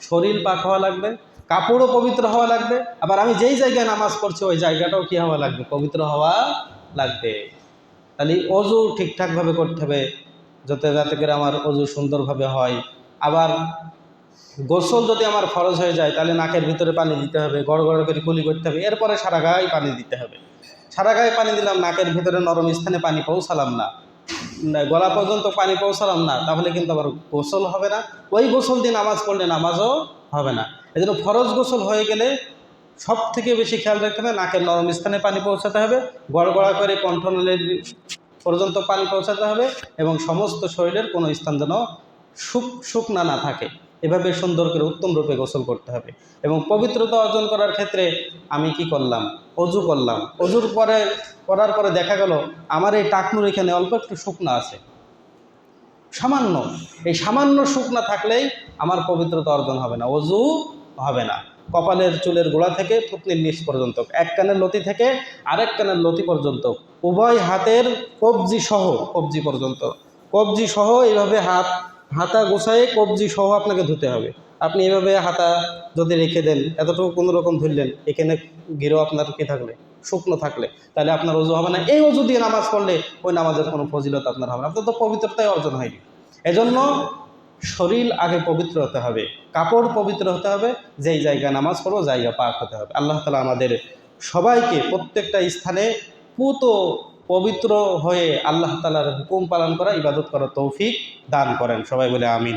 শরীর পাক হওয়া লাগবে, কাপড়ও পবিত্র হওয়া লাগবে, আবার আমি যেই জায়গায় নামাজ পড়ছি ওই জায়গাটাও কি হওয়া লাগবে, পবিত্র হওয়া লাগবে। তাহলে অজু ঠিকঠাকভাবে করতে হবে, যাতে করে আমার অজু সুন্দরভাবে হয়। আবার গোসল যদি আমার ফরজ হয়ে যায় তাহলে নাকের ভিতরে পানি দিতে হবে, গড় গড় করে কুলি করতে হবে, এরপরে সারা গায়ে পানি দিতে হবে। সারা গায়ে পানি দিলাম, নাকের ভিতরে নরম স্থানে পানি পৌঁছালাম না, গলা পর্যন্ত পানি পৌঁছালাম না, তাহলে কিন্তু আবার গোসল হবে না। ওই গোসল দিয়ে নামাজ পড়লে নামাজও হবে না। এই জন্য ফরজ গোসল হয়ে গেলে সব থেকে বেশি খেয়াল রাখতে হবে, নাকের নরম স্থানে পানি পৌঁছাতে হবে, গড়গড়া করে কণ্ঠনালীর পর্যন্ত পানি পৌঁছাতে হবে, এবং সমস্ত শরীরের কোনো স্থান যেন শুকনা না থাকে। এভাবে সুন্দর করে উত্তম রূপে গোসল করতে হবে। এবং পবিত্রতা অর্জন করার ক্ষেত্রে আমি কি করলাম, অজু করলাম। অজুর করার পরে দেখা গেল আমার এই টাকনুর এখানে অল্প একটু শুকনা আছে, সামান্য। এই সামান্য শুকনা থাকলেই আমার পবিত্রতা অর্জন হবে না, অজু হবে না। কপালের চুলের গোড়া থেকে থুতনির নিচ পর্যন্ত, এক কানের লতি থেকে আরেক কানের লতি পর্যন্ত, উভয় হাতের কবজি পর্যন্ত, কবজি সহ এইভাবে হাতা গোছায় কবজি সহ আপনাকে ধুতে হবে। আপনি এইভাবে হাতা যদি রেখে দেন, এতটুকু কোনো রকম ধরলেন, এখানে গিরো আপনার কি থাকলে, শুকনো থাকলে, তাহলে আপনার অজু হবে না। এই অজু দিয়ে নামাজ পড়লে ওই নামাজের কোনো ফজিলত আপনার হবে না, আপনার তো পবিত্রতাই অর্জন হয়নি। এজন্য শরীর আগে পবিত্র হতে হবে, কাপড় পবিত্র হতে হবে, যেই জায়গায় নামাজ পড়বো জায়গা পাক হতে হবে। আল্লাহ তাআলা আমাদের সবাইকে প্রত্যেকটা স্থানে পুত পবিত্র হয়ে আল্লাহ তাআলার হুকুম পালন করা, ইবাদত করা তৌফিক দান করেন। সবাই বলে আমিন।